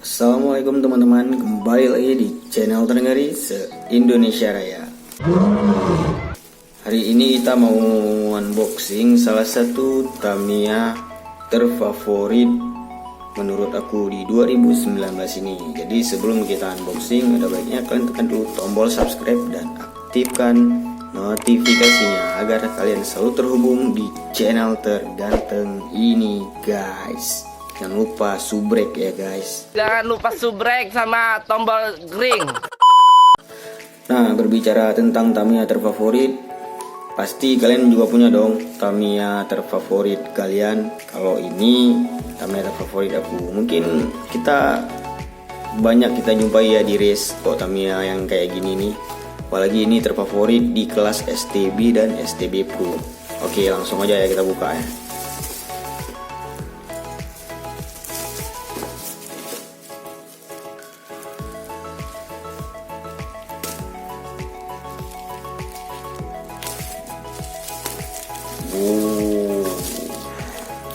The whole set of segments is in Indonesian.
Assalamualaikum teman-teman, kembali lagi di channel terngeri se-Indonesia Raya. Hari ini kita mau unboxing salah satu Tamiya terfavorit menurut aku di 2019 ini. Jadi sebelum kita unboxing, ada baiknya kalian tekan dulu tombol subscribe dan aktifkan notifikasinya agar kalian selalu terhubung di channel terganteng ini, guys. Jangan lupa subrek ya, guys. Jangan lupa subrek sama tombol ring. Nah, berbicara tentang Tamiya terfavorit, pasti kalian juga punya dong Tamiya terfavorit kalian. Kalau ini Tamiya terfavorit aku, mungkin banyak kita jumpai ya di race kok Tamiya yang kayak gini nih. Apalagi ini terfavorit di kelas STB dan STB Pro. Oke, langsung aja ya kita buka ya.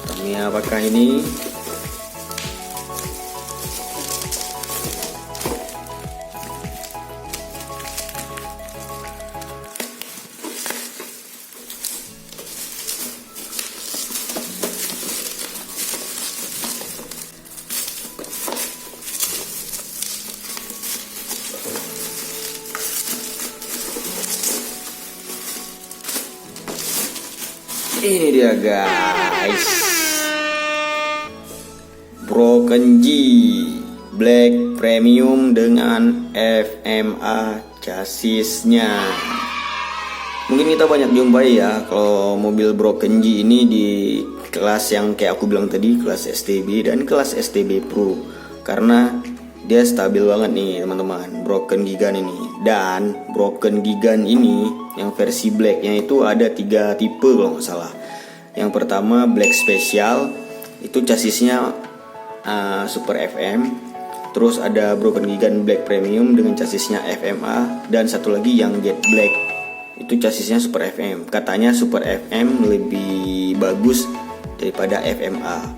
Tamiya apakah ini? Ini dia, guys, Broken G Black Premium dengan FMA chassisnya. Mungkin kita banyak jumpai ya kalau mobil Broken G ini di kelas yang kayak aku bilang tadi, kelas STB dan kelas STB Pro, karena dia stabil banget nih teman-teman, Broken Gigan ini. Dan Broken Gigan ini yang versi blacknya itu ada 3 tipe kalau nggak salah. Yang pertama Black Special, itu chassisnya Super FM. Terus ada Broken Gigan Black Premium dengan chassisnya FMA. Dan satu lagi yang Jet Black, itu chassisnya Super FM. Katanya Super FM lebih bagus daripada FMA.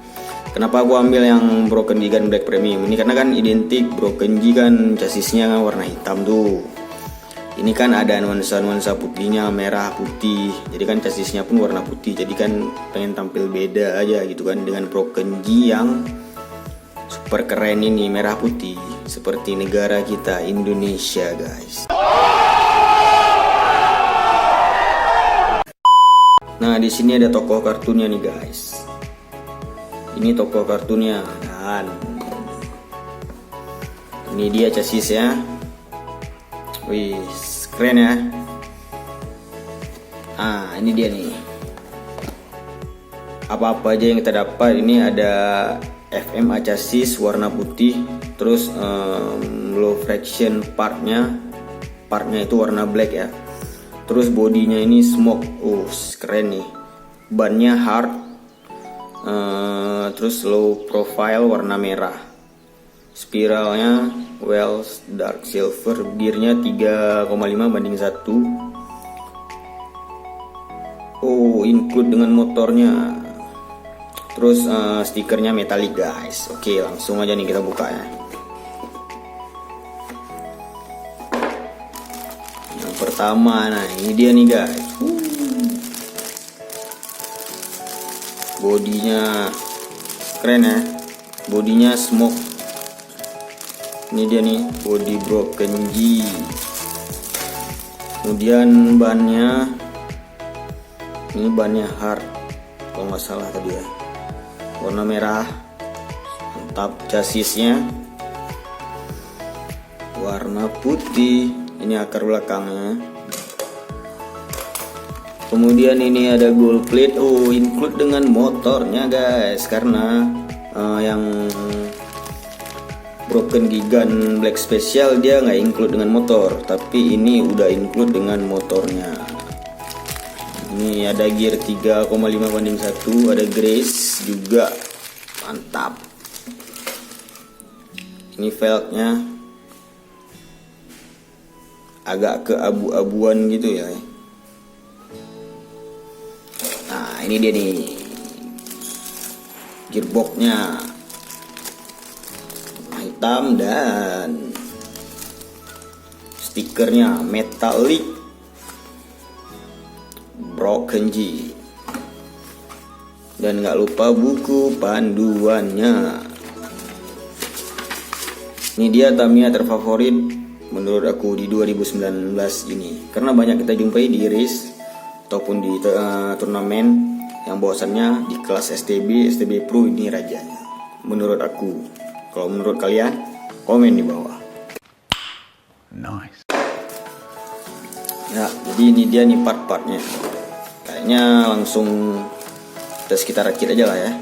Kenapa aku ambil yang Broken Gigan Black Premium ini? Karena kan identik Broken G kan chassisnya warna hitam tuh. Ini kan ada nuansa-nuansa putihnya, merah putih. Jadi kan chassisnya pun warna putih. Jadi kan pengen tampil beda aja gitu kan dengan Broken G yang super keren ini, merah putih seperti negara kita Indonesia, guys. Nah, di sini ada tokoh kartunnya nih, guys. Ini tokoh kartunnya dan ini dia chassisnya. Wih, keren ya. Ini dia nih. Apa-apa aja yang kita dapat. Ini ada FMA chassis warna putih. Terus low fraction partnya itu warna black ya. Terus bodinya ini smoke. Keren nih. Bannya hard. Terus low profile warna merah. Spiralnya Wells Dark Silver. Gearnya 3,5 banding 1. Include dengan motornya. Terus stikernya metalik, guys. Oke, langsung aja nih kita buka ya. Yang pertama, nah ini dia nih, guys. Bodinya keren ya, bodinya smoke. Ini dia nih body Broken G. Kemudian bannya, ini bannya hard kalau nggak salah tadi ya, warna merah. Mantap. Chassisnya warna putih. Ini akar belakangnya. Kemudian ini ada gold plate. Include dengan motornya, guys. Karena yang Broken Gigan Black Special dia nggak include dengan motor, tapi ini udah include dengan motornya. Ini ada gear 3,5 banding 1, ada grace juga. Mantap. Ini velgnya agak ke abu-abuan gitu ya. Nah, ini dia nih gearboxnya. hitam dan stikernya metalik Broken G. Dan nggak lupa buku panduannya. Ini dia Tamiya terfavorit menurut aku di 2019 ini, karena banyak kita jumpai di race ataupun di turnamen yang bahwasannya di kelas STB Pro ini rajanya. Menurut aku, kalau menurut kalian komen di bawah. Nice. Ya, jadi ini dia nih part-partnya. Kayaknya langsung kita rakit aja lah ya.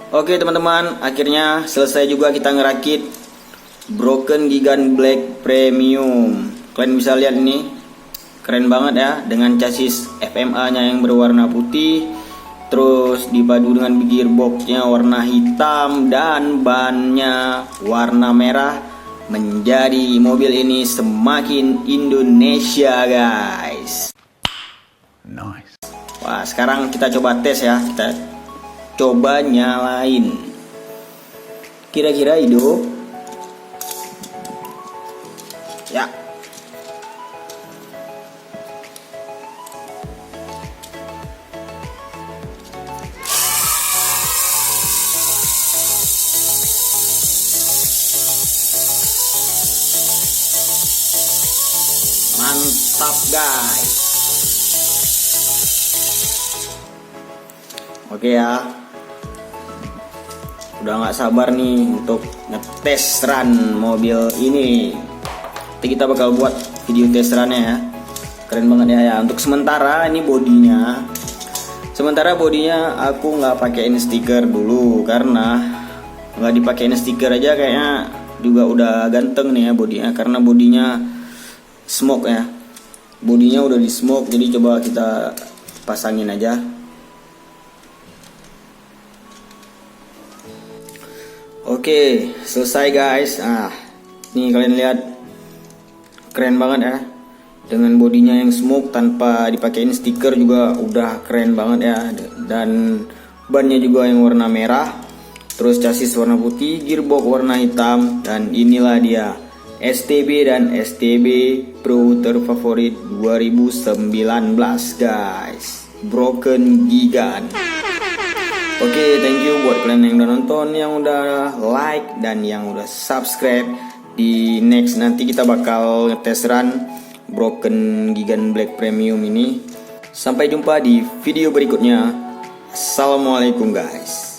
Oke teman-teman, akhirnya selesai juga kita ngerakit Broken Gigan Black Premium. Kalian bisa lihat ini, keren banget ya, dengan chassis FMA nya yang berwarna putih, terus dipadu dengan gearboxnya warna hitam dan bannya warna merah. Menjadi mobil ini semakin Indonesia guys. Nice. Wah, sekarang kita coba tes ya. Kita coba nyalain. Kira-kira hidup? Ya. Mantap guys. Oke ya, udah nggak sabar nih untuk ngetes run mobil ini. Nanti kita bakal buat video tes runnya ya. Keren banget ya. Untuk sementara ini bodinya. Sementara bodinya aku nggak pakein stiker dulu karena nggak dipakein stiker aja kayaknya juga udah ganteng nih ya bodinya, karena bodinya smoke ya. Bodinya udah di smoke, jadi coba kita pasangin aja. Oke, selesai guys. Nah, nih kalian lihat, keren banget ya. Dengan bodinya yang smoke tanpa dipakein stiker juga udah keren banget ya. Dan bannya juga yang warna merah, terus chassis warna putih, gearbox warna hitam, dan inilah dia STB dan STB Pro terfavorit 2019 guys, Broken Gigan. Oke, thank you buat kalian yang udah nonton, yang udah like, dan yang udah subscribe. Di next nanti kita bakal ngetes run Broken Gigan Black Premium ini. Sampai jumpa di video berikutnya. Assalamualaikum guys.